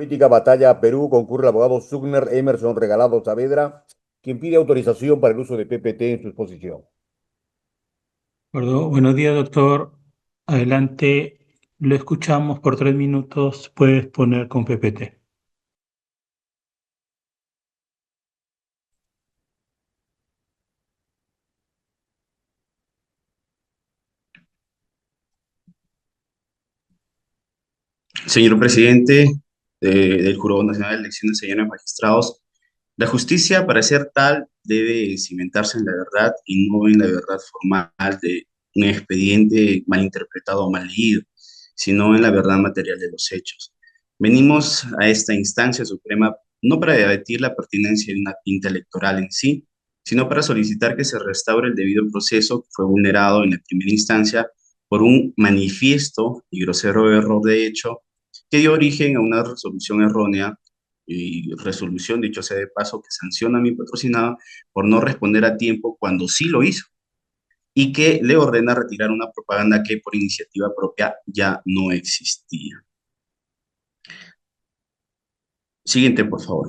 política Batalla Perú concurre el abogado Sugner Emerson Regalado Saavedra, quien pide autorización para el uso de PPT en su exposición. Buenos días, doctor. Adelante, lo escuchamos por 3 minutos. Puedes poner con PPT. Señor presidente del Jurado Nacional de Elecciones, señores magistrados, la justicia, para ser tal, debe cimentarse en la verdad y no en la verdad formal de un expediente mal interpretado o mal leído, sino en la verdad material de los hechos. Venimos a esta instancia suprema no para debatir la pertinencia de una pinta electoral en sí, sino para solicitar que se restaure el debido proceso que fue vulnerado en la primera instancia por un manifiesto y grosero error de hecho que dio origen a una resolución errónea y resolución, dicho sea de paso, que sanciona a mi patrocinado por no responder a tiempo cuando sí lo hizo y que le ordena retirar una propaganda que por iniciativa propia ya no existía. Siguiente, por favor.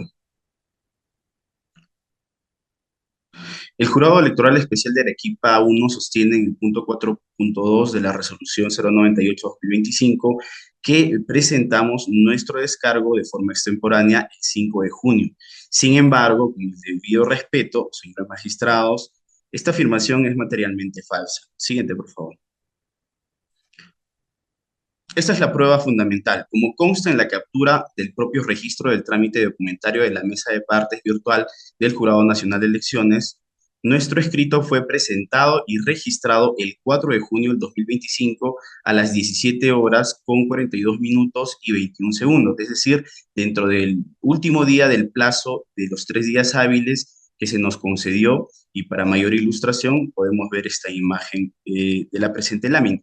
El Jurado Electoral Especial de Arequipa 1 sostiene en el punto 4.2 de la resolución 098-2025 que presentamos nuestro descargo de forma extemporánea el 5 de junio. Sin embargo, con el debido respeto, señores magistrados, esta afirmación es materialmente falsa. Siguiente, por favor. Esta es la prueba fundamental. Como consta en la captura del propio registro del trámite documentario de la mesa de partes virtual del Jurado Nacional de Elecciones, nuestro escrito fue presentado y registrado el 4 de junio del 2025 a las 17 horas con 42 minutos y 21 segundos, es decir, dentro del último día del plazo de los 3 días hábiles que se nos concedió, y para mayor ilustración podemos ver esta imagen de la presente lámina.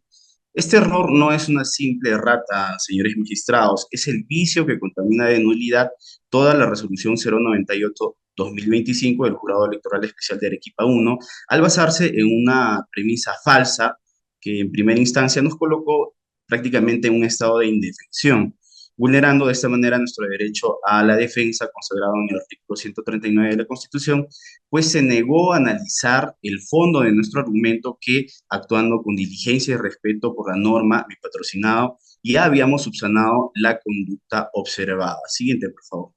Este error no es una simple errata, señores magistrados, es el vicio que contamina de nulidad toda la resolución 098-2025 del Jurado Electoral Especial de Arequipa 1, al basarse en una premisa falsa que en primera instancia nos colocó prácticamente en un estado de indefensión, vulnerando de esta manera nuestro derecho a la defensa consagrado en el artículo 139 de la Constitución, pues se negó a analizar el fondo de nuestro argumento que, actuando con diligencia y respeto por la norma, mi patrocinado, ya habíamos subsanado la conducta observada. Siguiente, por favor.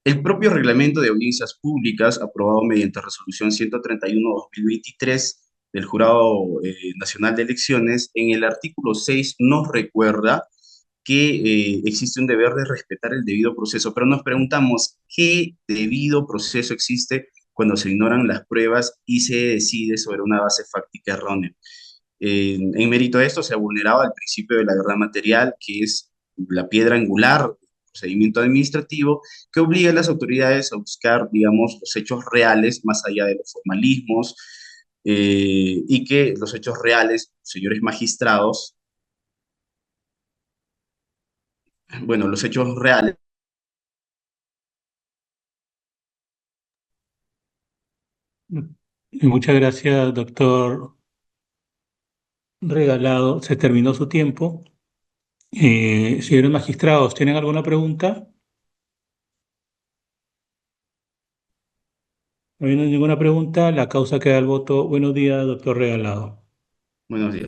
El propio reglamento de audiencias públicas, aprobado mediante resolución 131-2023 del Jurado Nacional de Elecciones, en el artículo 6 nos recuerda que existe un deber de respetar el debido proceso, pero nos preguntamos, ¿qué debido proceso existe cuando se ignoran las pruebas y se decide sobre una base fáctica errónea? En mérito de esto se ha vulnerado el principio de la verdad material, que es la piedra angular del procedimiento administrativo, que obliga a las autoridades a buscar, digamos, los hechos reales más allá de los formalismos, y que los hechos reales, señores magistrados, bueno, los hechos reales. Muchas gracias, doctor Regalado. Se terminó su tiempo. Señores magistrados, ¿tienen alguna pregunta? No hay ninguna pregunta. La causa queda al voto. Buenos días, doctor Regalado. Buenos días.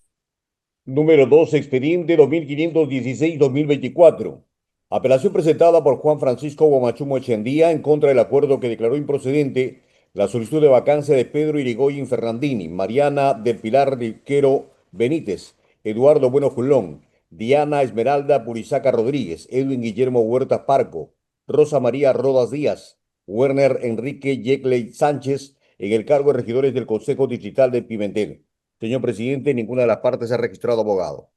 Número 2, expediente 2516-2024. Apelación presentada por Juan Francisco Guamachumo Echendía en contra del acuerdo que declaró improcedente la solicitud de vacancia de Pedro Irigoyen Fernandini, Mariana del Pilar Riquero Benítez, Eduardo Bueno Julón, Diana Esmeralda Purizaca Rodríguez, Edwin Guillermo Huerta Parco, Rosa María Rodas Díaz, Werner Enrique Yecley Sánchez en el cargo de regidores del Consejo Distrital de Pimentel. Señor presidente, ninguna de las partes ha registrado abogado.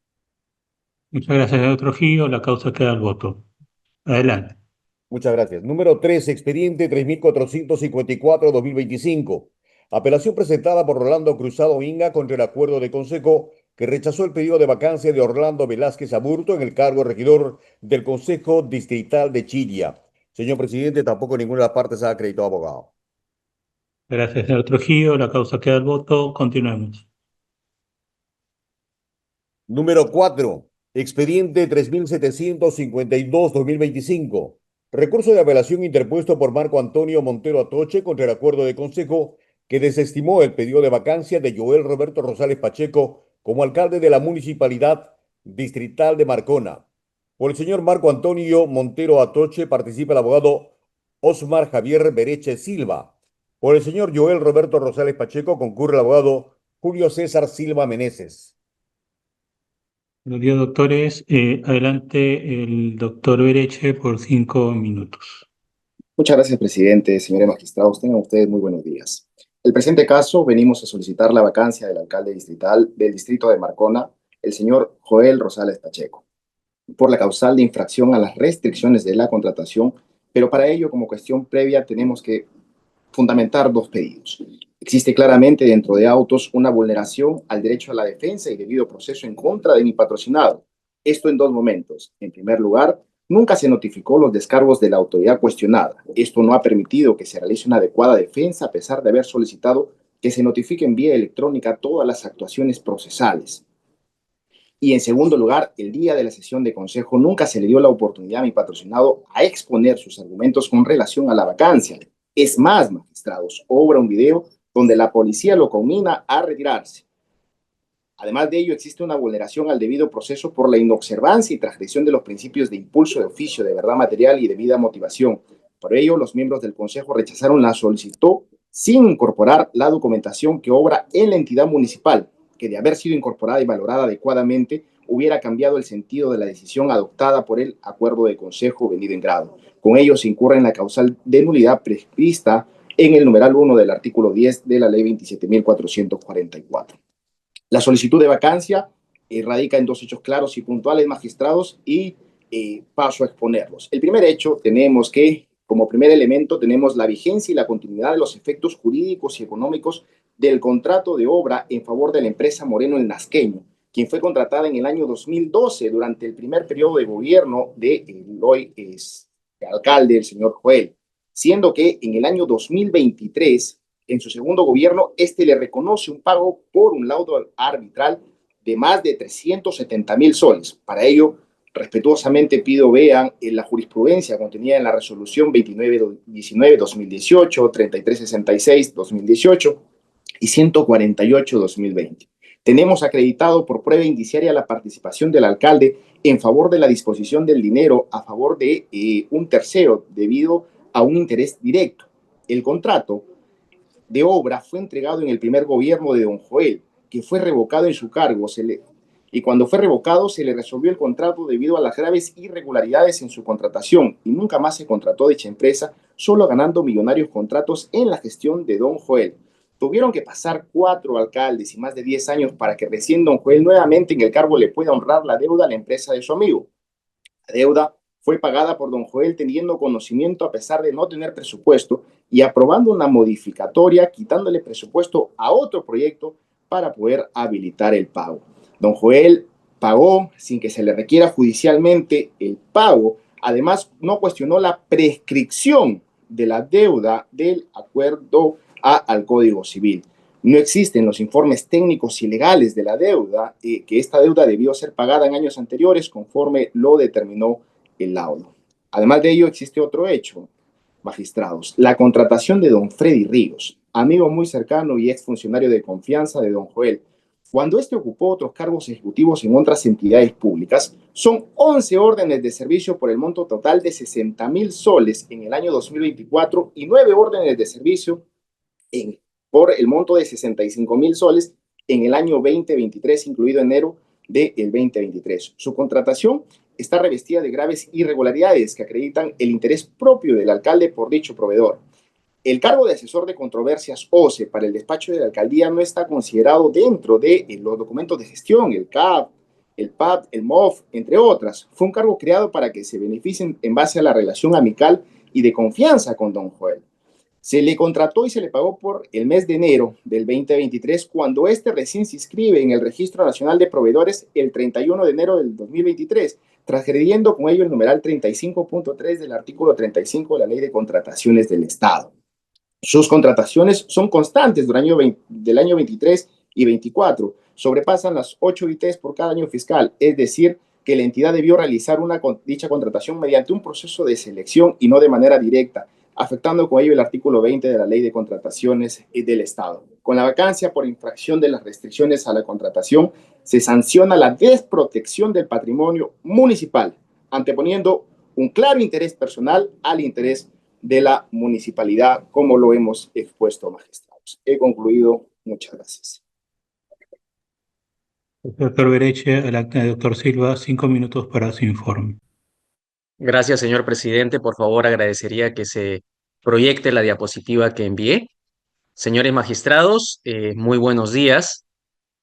Muchas gracias, doctor Trujillo. La causa queda al voto. Adelante. Muchas gracias. Número 3, expediente 3454-2025. Apelación presentada por Orlando Cruzado Inga contra el acuerdo de consejo que rechazó el pedido de vacancia de Orlando Velázquez Aburto en el cargo de regidor del Consejo Distrital de Chilla. Señor presidente, tampoco ninguna de las partes ha acreditado abogado. Gracias, señor Trujillo. La causa queda al voto. Continuemos. Número 4. Expediente 3752-2025. Recurso de apelación interpuesto por Marco Antonio Montero Atoche contra el acuerdo de consejo que desestimó el pedido de vacancia de Joel Roberto Rosales Pacheco como alcalde de la municipalidad distrital de Marcona. Por el señor Marco Antonio Montero Atoche participa el abogado Osmar Javier Bereche Silva. Por el señor Joel Roberto Rosales Pacheco concurre el abogado Julio César Silva Meneses. Buenos días, doctores. Adelante el doctor Bereche por 5 minutos. Muchas gracias, presidente. Señores magistrados, tengan ustedes muy buenos días. El presente caso, venimos a solicitar la vacancia del alcalde distrital del distrito de Marcona, el señor Joel Rosales Pacheco, por la causal de infracción a las restricciones de la contratación, pero para ello, como cuestión previa, tenemos que fundamentar dos pedidos. Existe claramente dentro de autos una vulneración al derecho a la defensa y debido proceso en contra de mi patrocinado. Esto en dos momentos. En primer lugar, nunca se notificó los descargos de la autoridad cuestionada. Esto no ha permitido que se realice una adecuada defensa a pesar de haber solicitado que se notifique en vía electrónica todas las actuaciones procesales. Y en segundo lugar, el día de la sesión de consejo nunca se le dio la oportunidad a mi patrocinado a exponer sus argumentos con relación a la vacancia. Es más, magistrados, obra un video donde la policía lo conmina a retirarse. Además de ello, existe una vulneración al debido proceso por la inobservancia y transgresión de los principios de impulso de oficio, de verdad material y debida motivación. Por ello, los miembros del consejo rechazaron la solicitud sin incorporar la documentación que obra en la entidad municipal, que de haber sido incorporada y valorada adecuadamente, hubiera cambiado el sentido de la decisión adoptada por el acuerdo de consejo venido en grado. Con ello se incurre en la causal de nulidad prevista en el numeral 1 del artículo 10 de la ley 27.444. La solicitud de vacancia radica en dos hechos claros y puntuales, magistrados, y paso a exponerlos. El primer hecho, tenemos que, como primer elemento, tenemos la vigencia y la continuidad de los efectos jurídicos y económicos del contrato de obra en favor de la empresa Moreno el Nasqueño, quien fue contratada en el año 2012 durante el primer periodo de gobierno del hoy alcalde, el señor Joel, siendo que en el año 2023, en su segundo gobierno, le reconoce un pago por un laudo arbitral de más de 370,000 soles. Para ello, respetuosamente pido vean en la jurisprudencia contenida en la resolución 2919-2018, 3366-2018 y 148-2020. Tenemos acreditado por prueba indiciaria la participación del alcalde en favor de la disposición del dinero a favor de un tercero debido a un interés directo. El contrato de obra fue entregado en el primer gobierno de don Joel, que fue revocado en su cargo. Y cuando fue revocado, se le resolvió el contrato debido a las graves irregularidades en su contratación y nunca más se contrató dicha empresa, solo ganando millonarios contratos en la gestión de don Joel. Tuvieron que pasar 4 alcaldes y más de 10 años para que recién don Joel nuevamente en el cargo le pueda honrar la deuda a la empresa de su amigo. La deuda fue pagada por don Joel teniendo conocimiento a pesar de no tener presupuesto y aprobando una modificatoria quitándole presupuesto a otro proyecto para poder habilitar el pago. Don Joel pagó sin que se le requiera judicialmente el pago. Además, no cuestionó la prescripción de la deuda del acuerdo al Código Civil. No existen los informes técnicos y legales de la deuda, que esta deuda debió ser pagada en años anteriores conforme lo determinó el laudo. Además de ello, existe otro hecho, magistrados. La contratación de don Freddy Ríos, amigo muy cercano y exfuncionario de confianza de don Joel, cuando ocupó otros cargos ejecutivos en otras entidades públicas, son 11 órdenes de servicio por el monto total de 60,000 soles en el año 2024 y 9 órdenes de servicio por el monto de 65,000 soles en el año 2023, incluido enero del 2023. Su contratación está revestida de graves irregularidades que acreditan el interés propio del alcalde por dicho proveedor. El cargo de asesor de controversias OCE para el despacho de la alcaldía no está considerado dentro de los documentos de gestión, el CAP, el PAP, el MOF, entre otras. Fue un cargo creado para que se beneficien en base a la relación amical y de confianza con don Joel. Se le contrató y se le pagó por el mes de enero del 2023, cuando recién se inscribe en el Registro Nacional de Proveedores el 31 de enero del 2023, transgrediendo con ello el numeral 35.3 del artículo 35 de la Ley de Contrataciones del Estado. Sus contrataciones son constantes del año 23 y 24, sobrepasan las 8 ITs por cada año fiscal, es decir, que la entidad debió realizar dicha contratación mediante un proceso de selección y no de manera directa, afectando con ello el artículo 20 de la Ley de Contrataciones del Estado. Con la vacancia por infracción de las restricciones a la contratación, se sanciona la desprotección del patrimonio municipal, anteponiendo un claro interés personal al interés de la municipalidad, como lo hemos expuesto, magistrados. He concluido. Muchas gracias. Doctor Bereche, al acta, doctor Silva, 5 minutos para su informe. Gracias, señor presidente. Por favor, agradecería que se proyecte la diapositiva que envié. Señores magistrados, muy buenos días.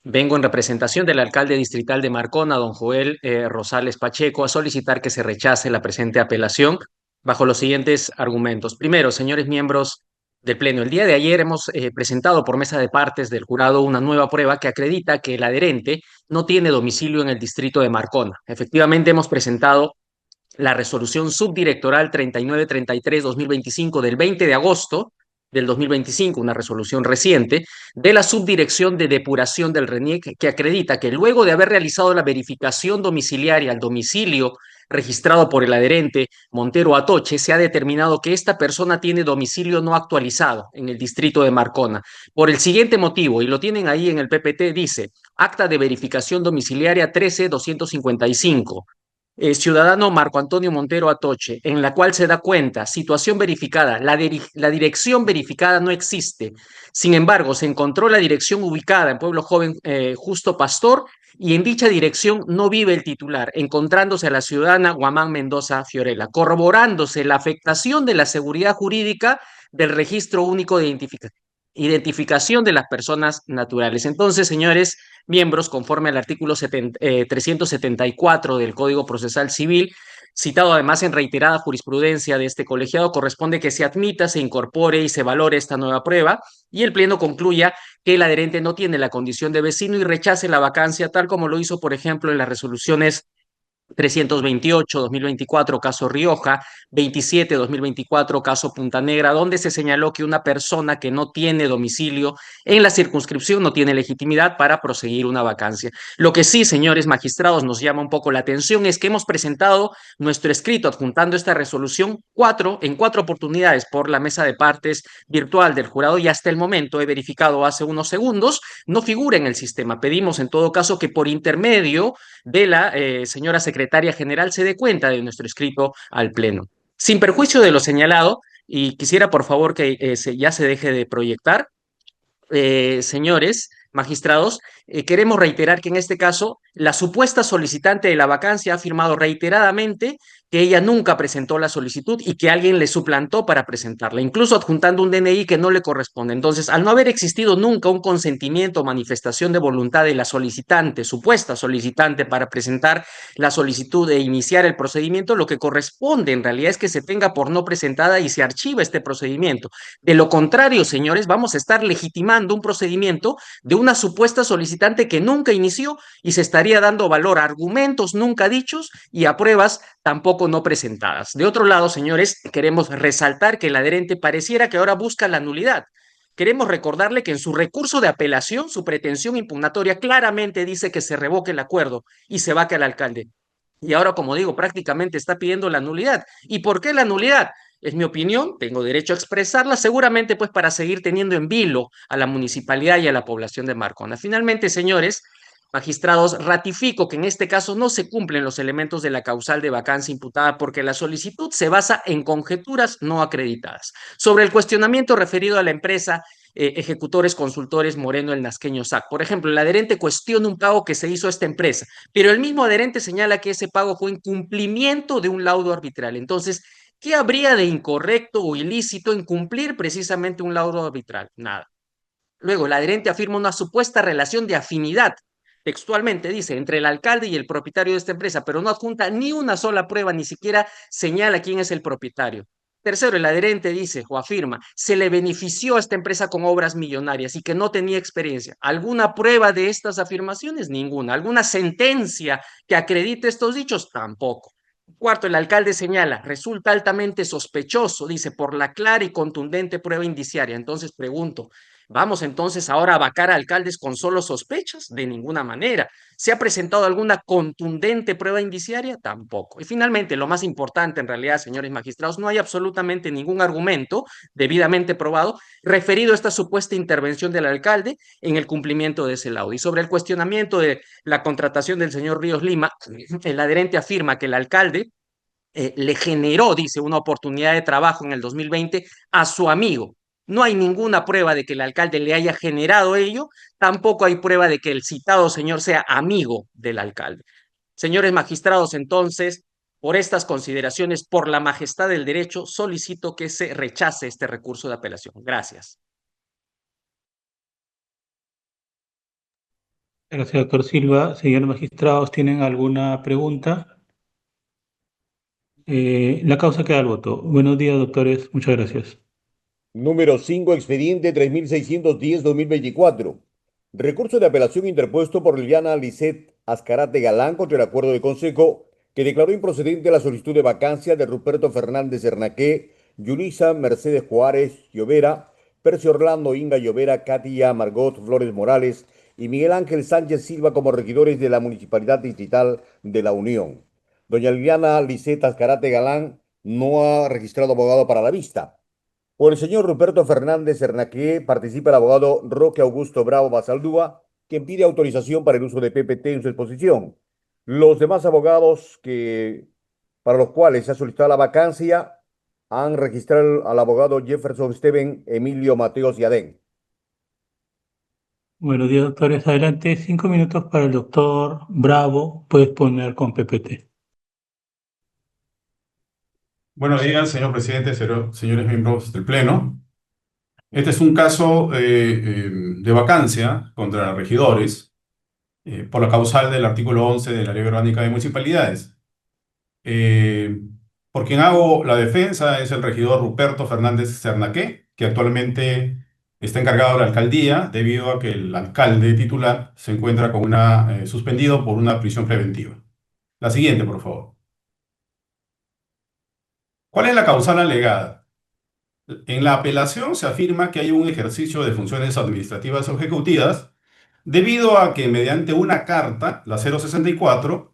Vengo en representación del alcalde distrital de Marcona, don Joel Rosales Pacheco, a solicitar que se rechace la presente apelación bajo los siguientes argumentos. Primero, señores miembros del Pleno, el día de ayer hemos presentado por mesa de partes del jurado una nueva prueba que acredita que el adherente no tiene domicilio en el distrito de Marcona. Efectivamente, hemos presentado la resolución subdirectoral 3933-2025 del 20 de agosto del 2025, una resolución reciente, de la Subdirección de Depuración del RENIEC, que acredita que luego de haber realizado la verificación domiciliaria al domicilio registrado por el adherente Montero Atoche, se ha determinado que esta persona tiene domicilio no actualizado en el distrito de Marcona. Por el siguiente motivo, y lo tienen ahí en el PPT, dice, acta de verificación domiciliaria 13255. Ciudadano Marco Antonio Montero Atoche, en la cual se da cuenta, situación verificada, la dirección verificada no existe. Sin embargo, se encontró la dirección ubicada en Pueblo Joven Justo Pastor y en dicha dirección no vive el titular, encontrándose a la ciudadana Guamán Mendoza Fiorella, corroborándose la afectación de la seguridad jurídica del registro único de identificación de las personas naturales. Entonces, señores miembros, conforme al artículo 374 del Código Procesal Civil, citado además en reiterada jurisprudencia de este colegiado, corresponde que se admita, se incorpore y se valore esta nueva prueba y el Pleno concluya que el adherente no tiene la condición de vecino y rechace la vacancia, tal como lo hizo, por ejemplo, en las resoluciones 328-2024, caso Rioja, 27-2024, caso Punta Negra, donde se señaló que una persona que no tiene domicilio en la circunscripción no tiene legitimidad para proseguir una vacancia. Lo que sí, señores magistrados, nos llama un poco la atención es que hemos presentado nuestro escrito adjuntando esta resolución en cuatro oportunidades por la mesa de partes virtual del jurado y hasta el momento, he verificado hace unos segundos, no figura en el sistema. Pedimos en todo caso que por intermedio de la señora secretaria general se dé cuenta de nuestro escrito al Pleno. Sin perjuicio de lo señalado, y quisiera por favor que ya se deje de proyectar, señores magistrados, queremos reiterar que en este caso la supuesta solicitante de la vacancia ha afirmado reiteradamente que ella nunca presentó la solicitud y que alguien le suplantó para presentarla, incluso adjuntando un DNI que no le corresponde. Entonces, al no haber existido nunca un consentimiento o manifestación de voluntad de la solicitante, supuesta solicitante, para presentar la solicitud e iniciar el procedimiento, lo que corresponde en realidad es que se tenga por no presentada y se archiva este procedimiento. De lo contrario, señores, vamos a estar legitimando un procedimiento de una supuesta solicitante que nunca inició y se estaría dando valor a argumentos nunca dichos y a pruebas tampoco no presentadas. De otro lado, señores, queremos resaltar que el adherente pareciera que ahora busca la nulidad. Queremos recordarle que en su recurso de apelación, su pretensión impugnatoria claramente dice que se revoque el acuerdo y se vaque al alcalde. Y ahora, como digo, prácticamente está pidiendo la nulidad. ¿Y por qué la nulidad? Es mi opinión, tengo derecho a expresarla, seguramente pues para seguir teniendo en vilo a la municipalidad y a la población de Marcona. Finalmente, señores magistrados, ratifico que en este caso no se cumplen los elementos de la causal de vacancia imputada porque la solicitud se basa en conjeturas no acreditadas. Sobre el cuestionamiento referido a la empresa Ejecutores Consultores Moreno el Nasqueño SAC. Por ejemplo, el adherente cuestiona un pago que se hizo a esta empresa, pero el mismo adherente señala que ese pago fue en cumplimiento de un laudo arbitral. Entonces, ¿qué habría de incorrecto o ilícito en cumplir precisamente un laudo arbitral? Nada. Luego, el adherente afirma una supuesta relación de afinidad. Textualmente dice, entre el alcalde y el propietario de esta empresa, pero no adjunta ni una sola prueba, ni siquiera señala quién es el propietario. Tercero, el adherente dice o afirma, se le benefició a esta empresa con obras millonarias y que no tenía experiencia. ¿Alguna prueba de estas afirmaciones? Ninguna. ¿Alguna sentencia que acredite estos dichos? Tampoco. Cuarto, el alcalde señala, resulta altamente sospechoso, dice, por la clara y contundente prueba indiciaria. Entonces pregunto, ¿Vamos entonces ahora a vacar a alcaldes con solo sospechas? De ninguna manera. ¿Se ha presentado alguna contundente prueba indiciaria? Tampoco. Y finalmente, lo más importante en realidad, señores magistrados, no hay absolutamente ningún argumento debidamente probado referido a esta supuesta intervención del alcalde en el cumplimiento de ese laudo. Y sobre el cuestionamiento de la contratación del señor Ríos Lima, el adherente afirma que el alcalde le generó, dice, una oportunidad de trabajo en el 2020 a su amigo. No hay ninguna prueba de que el alcalde le haya generado ello, tampoco hay prueba de que el citado señor sea amigo del alcalde. Señores magistrados, entonces, por estas consideraciones, por la majestad del derecho, solicito que se rechace este recurso de apelación. Gracias. Gracias, doctor Silva. Señores magistrados, ¿tienen alguna pregunta? La causa queda al voto. Buenos días, doctores. Muchas gracias. Número 5, expediente 3610-2024. Recurso de apelación interpuesto por Liliana Lisset Azcarate Galán contra el acuerdo de consejo que declaró improcedente la solicitud de vacancia de Ruperto Fernández Hernaqué, Yulisa Mercedes Juárez Llovera, Percio Orlando Inga Llovera, Katia Margot Flores Morales y Miguel Ángel Sánchez Silva como regidores de la Municipalidad Distrital de la Unión. Doña Liliana Lisset Azcarate Galán no ha registrado abogado para la vista. Por el señor Ruperto Fernández Hernaque participa el abogado Roque Augusto Bravo Basaldúa, quien pide autorización para el uso de PPT en su exposición. Los demás abogados para los cuales se ha solicitado la vacancia han registrado al abogado Jefferson Steven Emilio Mateos Yadén. Buenos días, doctores. Adelante, 5 minutos para el doctor Bravo. Puedes poner con PPT. Buenos días, señor presidente, señores miembros del Pleno. Este es un caso de vacancia contra regidores por la causal del artículo 11 de la Ley Orgánica de Municipalidades. Eh, por quien hago la defensa es el regidor Ruperto Fernández Cernaqué, que actualmente está encargado de la alcaldía debido a que el alcalde titular se encuentra con suspendido por una prisión preventiva. La siguiente, por favor. ¿Cuál es la causal alegada? En la apelación se afirma que hay un ejercicio de funciones administrativas o ejecutivas debido a que mediante una carta, la 064,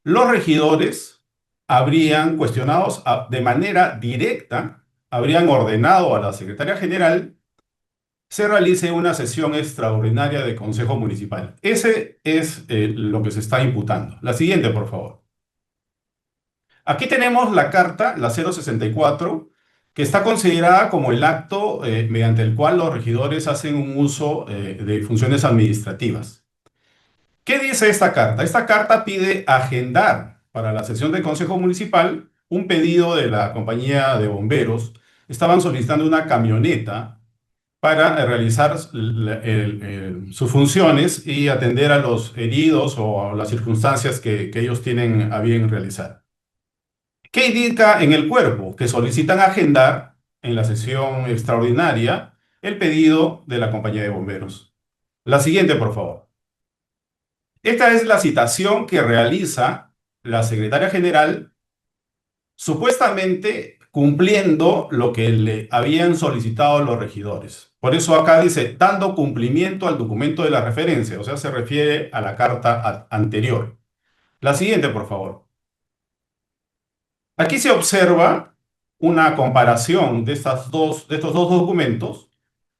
los regidores habrían cuestionados de manera directa, habrían ordenado a la secretaria general se realice una sesión extraordinaria de Consejo Municipal. Ese es lo que se está imputando. La siguiente, por favor. Aquí tenemos la carta, la 064, que está considerada como el acto mediante el cual los regidores hacen un uso de funciones administrativas. ¿Qué dice esta carta? Esta carta pide agendar para la sesión del Consejo Municipal un pedido de la compañía de bomberos. Estaban solicitando una camioneta para realizar sus funciones y atender a los heridos o a las circunstancias que ellos tienen a bien realizar. ¿Qué indica en el cuerpo? Que solicitan agendar en la sesión extraordinaria el pedido de la compañía de bomberos. La siguiente, por favor. Esta es la citación que realiza la secretaria general, supuestamente cumpliendo lo que le habían solicitado los regidores. Por eso acá dice, dando cumplimiento al documento de la referencia, o sea, se refiere a la carta anterior. La siguiente, por favor. Aquí se observa una comparación de estos dos documentos,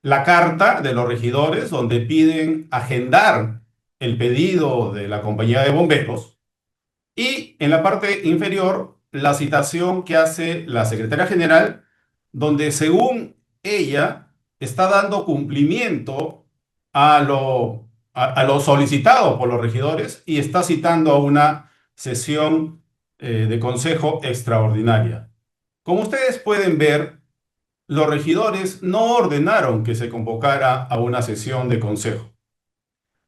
la carta de los regidores donde piden agendar el pedido de la compañía de bomberos y en la parte inferior la citación que hace la secretaria general donde según ella está dando cumplimiento a lo solicitado por los regidores y está citando a una sesión de consejo extraordinaria. Como ustedes pueden ver, los regidores no ordenaron que se convocara a una sesión de consejo.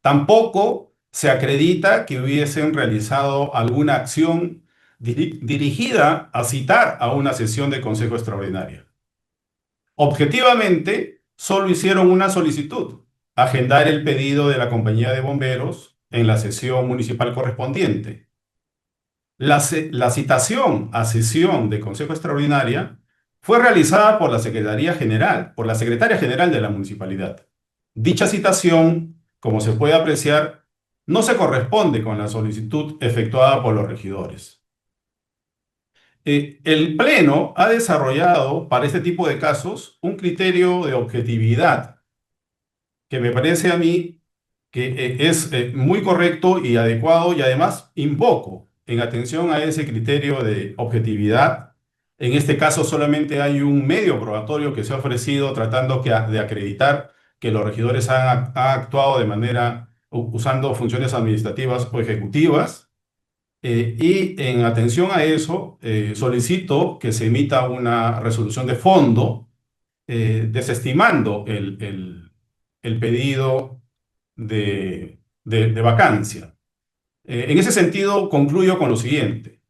Tampoco se acredita que hubiesen realizado alguna acción dirigida a citar a una sesión de consejo extraordinaria. Objetivamente, solo hicieron una solicitud, agendar el pedido de la compañía de bomberos en la sesión municipal correspondiente. La citación a sesión de Consejo Extraordinaria fue realizada por la Secretaría General, por la Secretaria General de la Municipalidad. Dicha citación, como se puede apreciar, no se corresponde con la solicitud efectuada por los regidores. El Pleno ha desarrollado para este tipo de casos un criterio de objetividad que me parece a mí que es muy correcto y adecuado, y además invoco en atención a ese criterio de objetividad. En este caso solamente hay un medio probatorio que se ha ofrecido tratando de acreditar que los regidores han actuado de manera usando funciones administrativas o ejecutivas. Y en atención a eso, solicito que se emita una resolución de fondo desestimando el pedido de vacancia. En ese sentido, concluyo con lo siguiente.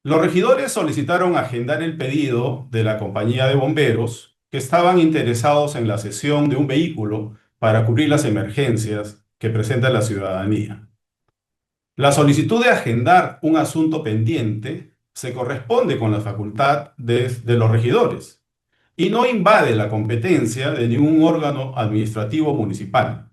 Los regidores solicitaron agendar el pedido de la compañía de bomberos que estaban interesados en la cesión de un vehículo para cubrir las emergencias que presenta la ciudadanía. La solicitud de agendar un asunto pendiente se corresponde con la facultad de los regidores y no invade la competencia de ningún órgano administrativo municipal.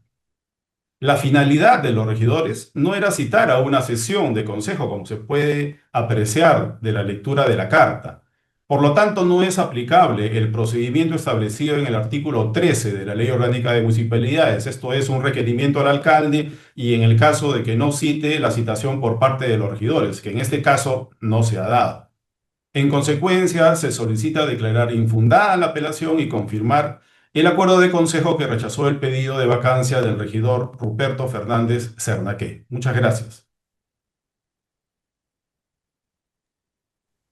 La finalidad de los regidores no era citar a una sesión de consejo, como se puede apreciar de la lectura de la carta. Por lo tanto, no es aplicable el procedimiento establecido en el artículo 13 de la Ley Orgánica de Municipalidades. Esto es un requerimiento al alcalde y en el caso de que no cite la citación por parte de los regidores, que en este caso no se ha dado. En consecuencia, se solicita declarar infundada la apelación y confirmar el acuerdo de consejo que rechazó el pedido de vacancia del regidor Ruperto Fernández Cernaqué. Muchas gracias.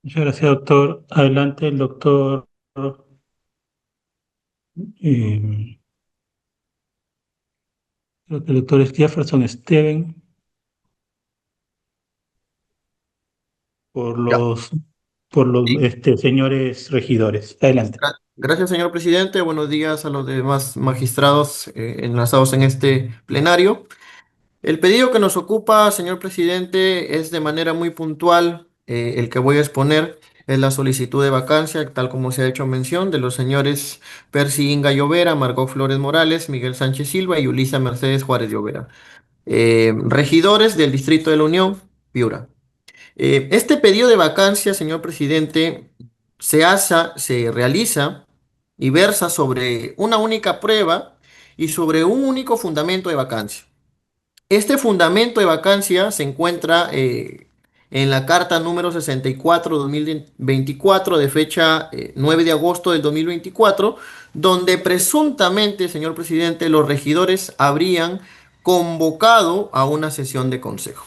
Muchas gracias, doctor. Adelante el doctor, eh, creo que el doctor es Jefferson Steven, por Ya, los sí. señores regidores. Adelante. Gracias, señor presidente. Buenos días a los demás magistrados enlazados en este plenario. El pedido que nos ocupa, señor presidente, es de manera muy puntual. El que voy a exponer es la solicitud de vacancia, tal como se ha hecho mención, de los señores Percy Inga Llovera, Margot Flores Morales, Miguel Sánchez Silva y Ulisa Mercedes Juárez Llovera, regidores del Distrito de la Unión, Piura. Este pedido de vacancia, señor presidente, se realiza y versa sobre una única prueba y sobre un único fundamento de vacancia. Este fundamento de vacancia se encuentra en la carta número 64/2024 de fecha 9 de agosto del 2024, donde presuntamente, señor presidente, los regidores habrían convocado a una sesión de consejo,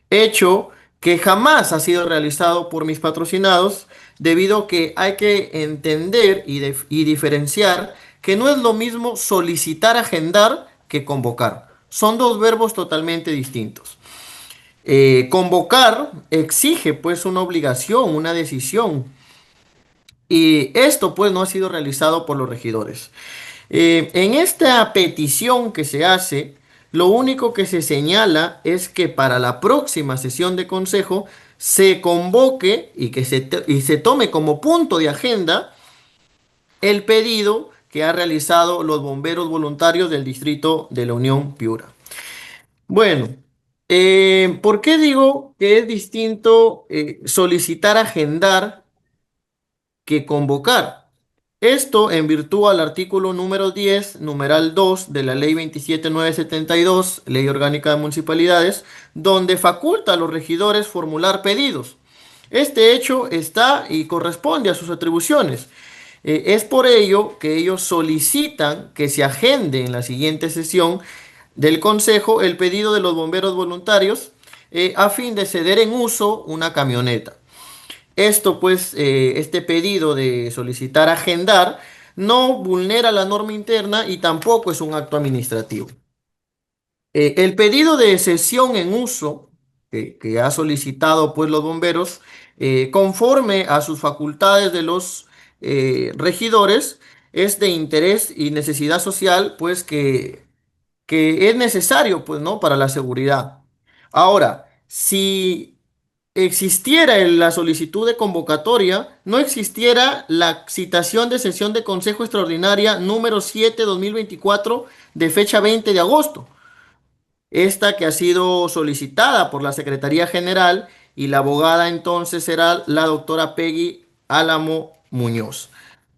hecho que jamás ha sido realizado por mis patrocinados, debido a que hay que entender y diferenciar que no es lo mismo solicitar agendar que convocar. Son dos verbos totalmente distintos. Convocar exige pues una obligación, una decisión, y esto pues no ha sido realizado por los regidores. En esta petición que se hace, lo único que se señala es que para la próxima sesión de consejo se convoque y se tome como punto de agenda el pedido que ha realizado los bomberos voluntarios del distrito de la Unión Piura. Bueno, ¿por qué digo que es distinto solicitar agendar que convocar? Esto en virtud al artículo número 10, numeral 2 de la Ley 27972, Ley Orgánica de Municipalidades, donde faculta a los regidores formular pedidos. Este hecho está y corresponde a sus atribuciones. Es por ello que ellos solicitan que se agende en la siguiente sesión del Consejo el pedido de los bomberos voluntarios a fin de ceder en uso una camioneta. Esto pues, este pedido de solicitar agendar no vulnera la norma interna y tampoco es un acto administrativo. El pedido de cesión en uso que ha solicitado pues los bomberos, conforme a sus facultades de los regidores, es de interés y necesidad social pues que es necesario pues, ¿no? Para la seguridad. Ahora, si existiera la solicitud de convocatoria, no existiera la citación de sesión de Consejo Extraordinaria número 7/2024 de fecha 20 de agosto. Esta que ha sido solicitada por la Secretaría General y la abogada entonces será la doctora Peggy Álamo Muñoz.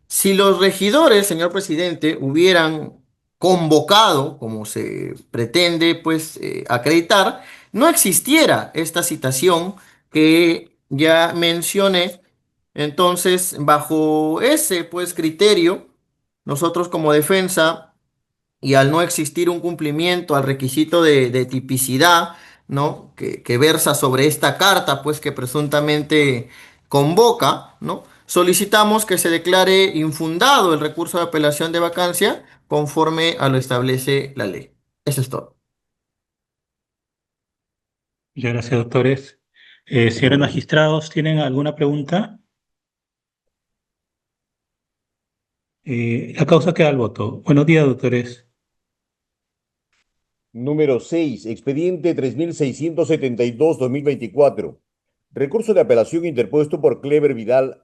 Si los regidores, señor presidente, hubieran convocado, como se pretende pues acreditar, no existiera esta citación que ya mencioné. Entonces, bajo ese pues criterio, nosotros como defensa y al no existir un cumplimiento al requisito de tipicidad, ¿no? Que versa sobre esta carta, pues que presuntamente convoca, ¿no? Solicitamos que se declare infundado el recurso de apelación de vacancia conforme a lo establece la ley. Eso es todo. Muchas gracias, doctores. Señores magistrados, ¿tienen alguna pregunta? La causa queda al voto. Buenos días, doctores. Número 6, expediente 3672-2024. Recurso de apelación interpuesto por Clever Vidal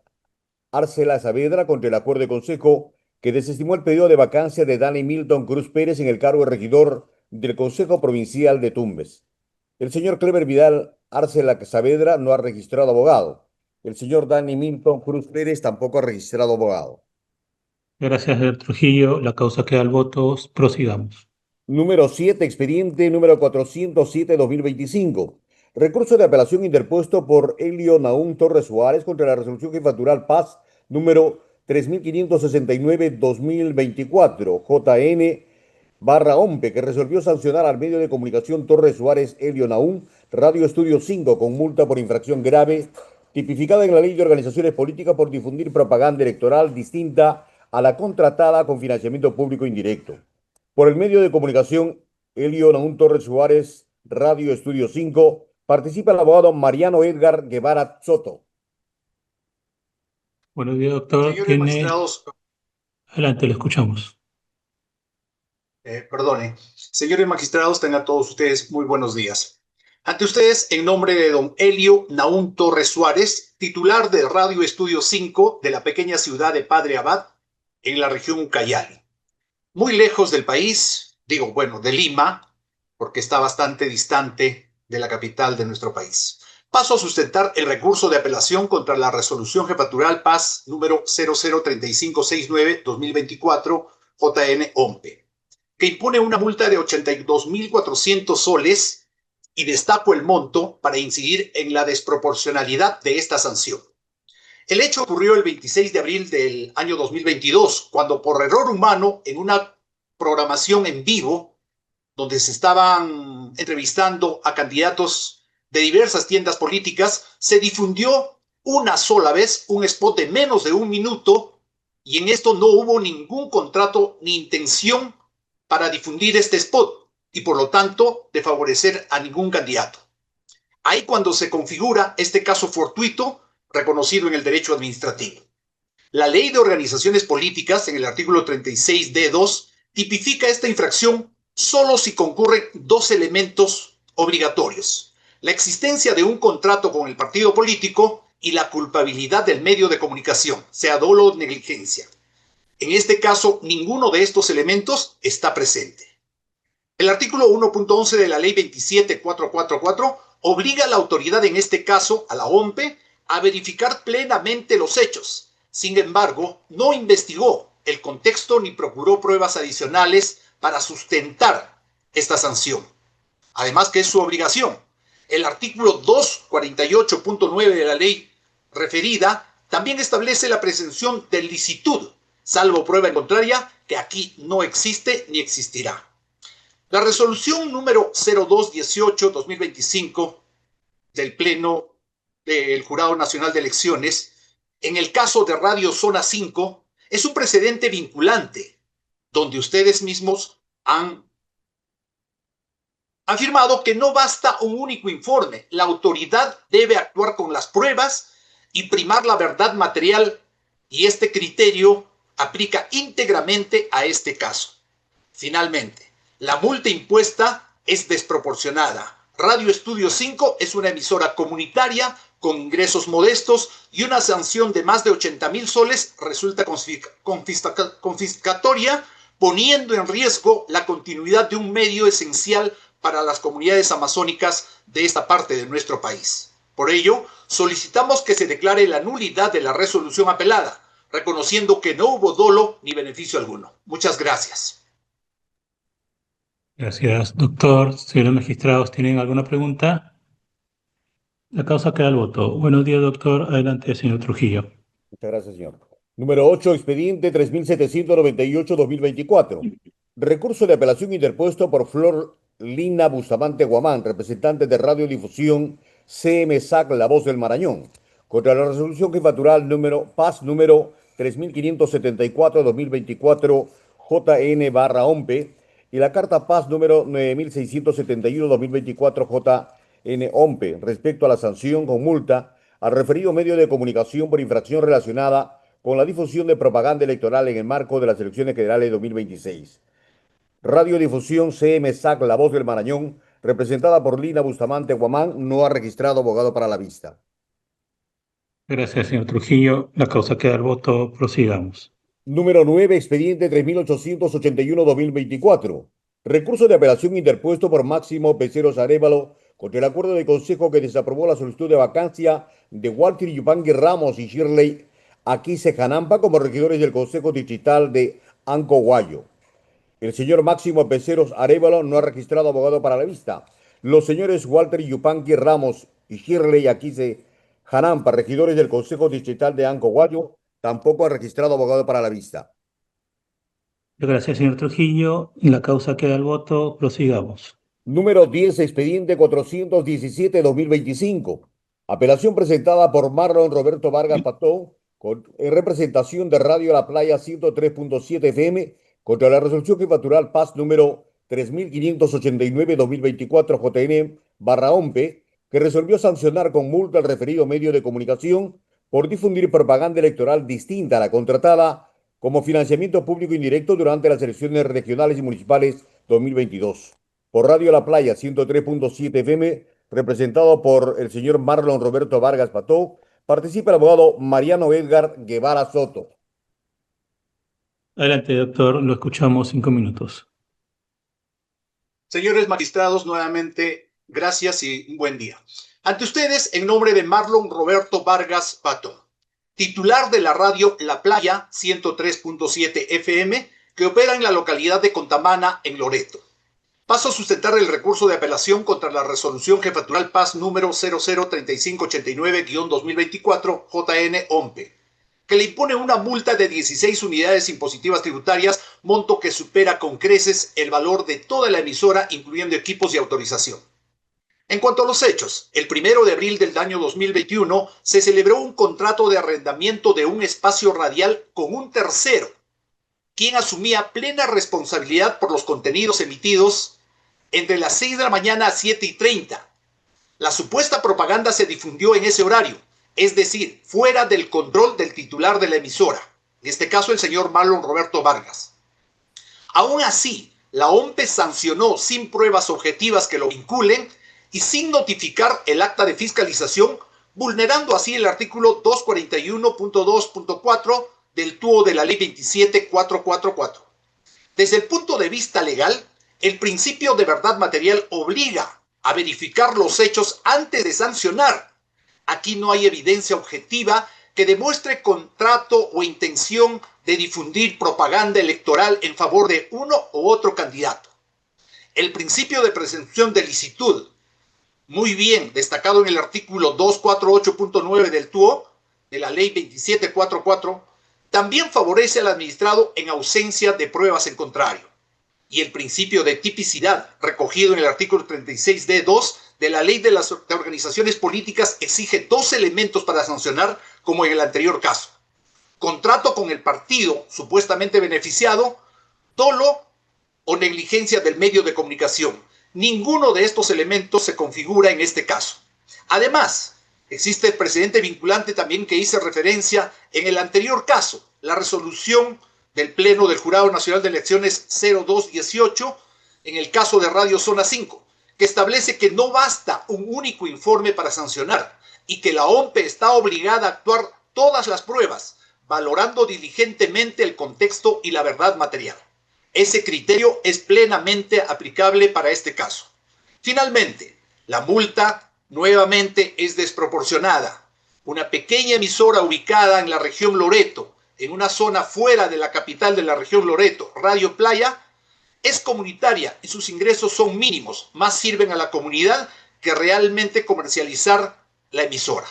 Arcela Saavedra contra el acuerdo de consejo que desestimó el pedido de vacancia de Dani Milton Cruz Pérez en el cargo de regidor del Consejo Provincial de Tumbes. El señor Clever Vidal Arcela Saavedra no ha registrado abogado. El señor Dani Milton Cruz Pérez tampoco ha registrado abogado. Gracias, señor Trujillo. La causa queda al voto. Prosigamos. Número 7, expediente número 407-2025. Recurso de apelación interpuesto por Elio Naún Torres Suárez contra la resolución jefatural Paz número 3569-2024, JN/OMPE, que resolvió sancionar al medio de comunicación Torres Suárez Elio Naún, Radio Estudio 5, con multa por infracción grave, tipificada en la Ley de Organizaciones Políticas por difundir propaganda electoral distinta a la contratada con financiamiento público indirecto. Por el medio de comunicación Elio Naún Torres Suárez, Radio Estudio 5, participa el abogado Mariano Edgar Guevara Soto. Buenos días, doctor. Señores magistrados, Adelante, lo escuchamos. Señores magistrados, tengan todos ustedes muy buenos días. Ante ustedes, en nombre de don Elio Naún Torres Suárez, titular de Radio Estudio 5 de la pequeña ciudad de Padre Abad, en la región Ucayali. Muy lejos del país, de Lima, porque está bastante distante de la capital de nuestro país. Paso a sustentar el recurso de apelación contra la resolución jefatural Paz número 003569-2024 JN-OMPE, que impone una multa de 82.400 soles y destapo el monto para incidir en la desproporcionalidad de esta sanción. El hecho ocurrió el 26 de abril del año 2022, cuando por error humano, en una programación en vivo, donde se estaban entrevistando a candidatos de diversas tiendas políticas, se difundió una sola vez un spot de menos de un minuto y en esto no hubo ningún contrato ni intención para difundir este spot y por lo tanto de favorecer a ningún candidato. Ahí cuando se configura este caso fortuito reconocido en el derecho administrativo. La Ley de Organizaciones Políticas, en el artículo 36D2, tipifica esta infracción solo si concurren dos elementos obligatorios: la existencia de un contrato con el partido político y la culpabilidad del medio de comunicación, sea dolo o negligencia. En este caso, ninguno de estos elementos está presente. El artículo 1.11 de la Ley 27444 obliga a la autoridad, en este caso a la OMPE, a verificar plenamente los hechos. Sin embargo, no investigó el contexto ni procuró pruebas adicionales para sustentar esta sanción. Además que es su obligación. El artículo 248.9 de la ley referida también establece la presunción de licitud, salvo prueba en contraria, que aquí no existe ni existirá. La resolución número 0218-2025 del Pleno del Jurado Nacional de Elecciones, en el caso de Radio Zona 5, es un precedente vinculante, donde ustedes mismos han afirmado que no basta un único informe. La autoridad debe actuar con las pruebas y primar la verdad material, y este criterio aplica íntegramente a este caso. Finalmente, la multa impuesta es desproporcionada. Radio Estudio 5 es una emisora comunitaria con ingresos modestos y una sanción de más de 80.000 soles resulta confiscatoria poniendo en riesgo la continuidad de un medio esencial para las comunidades amazónicas de esta parte de nuestro país. Por ello, solicitamos que se declare la nulidad de la resolución apelada, reconociendo que no hubo dolo ni beneficio alguno. Muchas gracias. Gracias, doctor. Señores magistrados, ¿tienen alguna pregunta? La causa queda al voto. Buenos días, doctor. Adelante, señor Trujillo. Muchas gracias, señor. Número 8, expediente 3798-2024. Recurso de apelación interpuesto por Flor Lina Bustamante Guamán, representante de Radiodifusión CMSAC La Voz del Marañón, contra la resolución jefatural PAS número 3574-2024 JN/OMPE y la carta PAS número 9671-2024 JN-OMPE respecto a la sanción con multa al referido medio de comunicación por infracción relacionada con la difusión de propaganda electoral en el marco de las elecciones generales de 2026. Radiodifusión CMSAC La Voz del Marañón, representada por Lina Bustamante Guamán, no ha registrado abogado para la vista. Gracias, señor Trujillo. La causa queda al voto. Prosigamos. Número 9, expediente 3881-2024. Recurso de apelación interpuesto por Máximo Peceros Arévalo contra el acuerdo de consejo que desaprobó la solicitud de vacancia de Walter Yupanqui Ramos y Shirley Aquise Janampa como regidores del Consejo Distrital de Anco Guayo. El señor Máximo Peceros Arévalo no ha registrado abogado para la vista. Los señores Walter Yupanqui Ramos y Shirley Aquise Janampa, regidores del Consejo Distrital de Anco Guayo, tampoco han registrado abogado para la vista. Gracias, señor Trujillo. La causa queda al voto. Prosigamos. Número 10, expediente 417-2025. Apelación presentada por Marlon Roberto Vargas Pató, en representación de Radio La Playa 103.7 FM, contra la resolución jefatural PAS número 3589-2024 JN/OMPE, que resolvió sancionar con multa al referido medio de comunicación por difundir propaganda electoral distinta a la contratada como financiamiento público indirecto durante las elecciones regionales y municipales 2022. Por Radio La Playa 103.7 FM, representado por el señor Marlon Roberto Vargas Pató, participa el abogado Mariano Edgar Guevara Soto. Adelante, doctor. Lo escuchamos 5 minutos. Señores magistrados, nuevamente, gracias y un buen día. Ante ustedes, en nombre de Marlon Roberto Vargas Pató, titular de la radio La Playa 103.7 FM, que opera en la localidad de Contamana, en Loreto. Paso a sustentar el recurso de apelación contra la resolución jefatural PAS número 003589-2024 JN-OMPE, que le impone una multa de 16 unidades impositivas tributarias, monto que supera con creces el valor de toda la emisora, incluyendo equipos y autorización. En cuanto a los hechos, el 1 de abril del año 2021 se celebró un contrato de arrendamiento de un espacio radial con un tercero, quien asumía plena responsabilidad por los contenidos emitidos entre las 6 de la mañana a 7:30. La supuesta propaganda se difundió en ese horario, es decir, fuera del control del titular de la emisora, en este caso el señor Marlon Roberto Vargas. Aún así, la OMPE sancionó sin pruebas objetivas que lo vinculen y sin notificar el acta de fiscalización, vulnerando así el artículo 241.2.4 del TUO de la Ley 27444. Desde el punto de vista legal, el principio de verdad material obliga a verificar los hechos antes de sancionar. Aquí no hay evidencia objetiva que demuestre contrato o intención de difundir propaganda electoral en favor de uno u otro candidato. El principio de presunción de licitud, muy bien destacado en el artículo 248.9 del TUO, de la Ley 2744, también favorece al administrado en ausencia de pruebas en contrario. Y el principio de tipicidad, recogido en el artículo 36D2 de la Ley de las Organizaciones Políticas, exige 2 elementos para sancionar, como en el anterior caso: contrato con el partido supuestamente beneficiado, dolo o negligencia del medio de comunicación. Ninguno de estos elementos se configura en este caso. Además, existe el precedente vinculante también que hice referencia en el anterior caso, la resolución del Pleno del Jurado Nacional de Elecciones 0218, en el caso de Radio Zona 5, que establece que no basta un único informe para sancionar y que la OMPE está obligada a actuar todas las pruebas, valorando diligentemente el contexto y la verdad material. Ese criterio es plenamente aplicable para este caso. Finalmente, la multa nuevamente es desproporcionada. Una pequeña emisora ubicada en la región Loreto, en una zona fuera de la capital de la región Loreto, Radio Playa, es comunitaria y sus ingresos son mínimos, más sirven a la comunidad que realmente comercializar la emisora.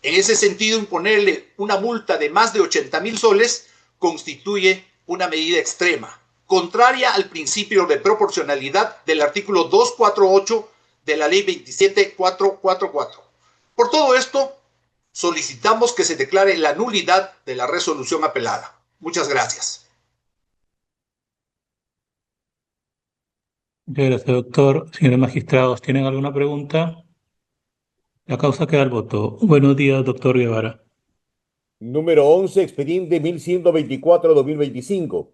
En ese sentido, imponerle una multa de más de 80.000 soles constituye una medida extrema, contraria al principio de proporcionalidad del artículo 248 de la ley 27444. Por todo esto, solicitamos que se declare la nulidad de la resolución apelada. Muchas gracias. Muchas gracias, doctor. Señores magistrados, ¿tienen alguna pregunta? La causa queda al voto. Buenos días, doctor Guevara. Número 11, expediente 1124-2025.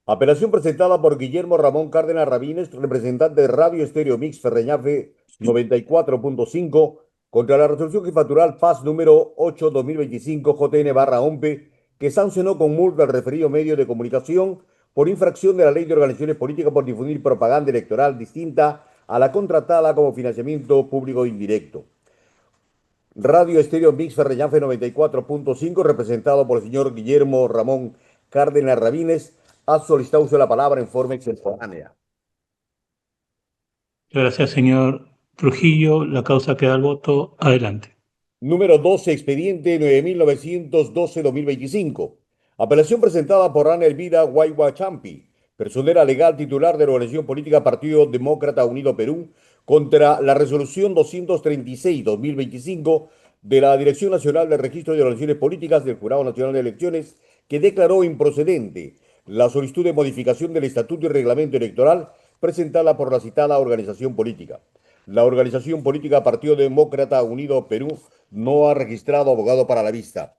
Apelación presentada por Guillermo Ramón Cárdenas Rabines, representante de Radio Estéreo Mix Ferreñafe 94.5, contra la resolución jefatural PAS número 8-2025 JN/OMPE, que sancionó con multa al referido medio de comunicación por infracción de la Ley de Organizaciones Políticas por difundir propaganda electoral distinta a la contratada como financiamiento público indirecto. Radio Estéreo Mix Ferreñafe 94.5, representado por el señor Guillermo Ramón Cárdenas Rabines, ha solicitado usted la palabra en forma extemporánea. Gracias, señor Trujillo. La causa queda al voto. Adelante. Número 12, expediente 9912-2025. Apelación presentada por Ana Elvira Guayua Champi, personera legal titular de la organización política Partido Demócrata Unido Perú, contra la resolución 236-2025 de la Dirección Nacional del Registro de Organizaciones Políticas del Jurado Nacional de Elecciones, que declaró improcedente la solicitud de modificación del Estatuto y Reglamento Electoral presentada por la citada organización política. La organización política Partido Demócrata Unido Perú no ha registrado abogado para la vista.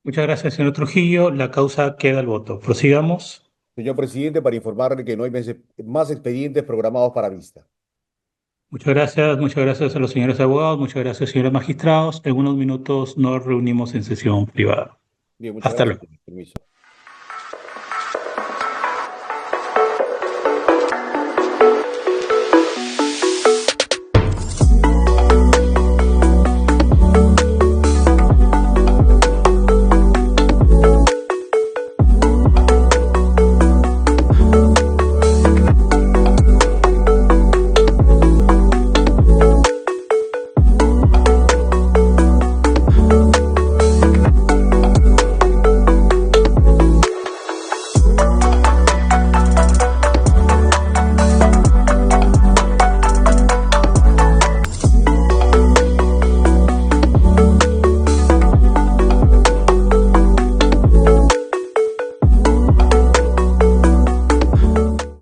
Muchas gracias, señor Trujillo. La causa queda al voto. Prosigamos. Señor presidente, para informarle que no hay más expedientes programados para vista. Muchas gracias a los señores abogados, muchas gracias, señores magistrados. En unos minutos nos reunimos en sesión privada. Bien, muchas Hasta gracias. luego. Permiso.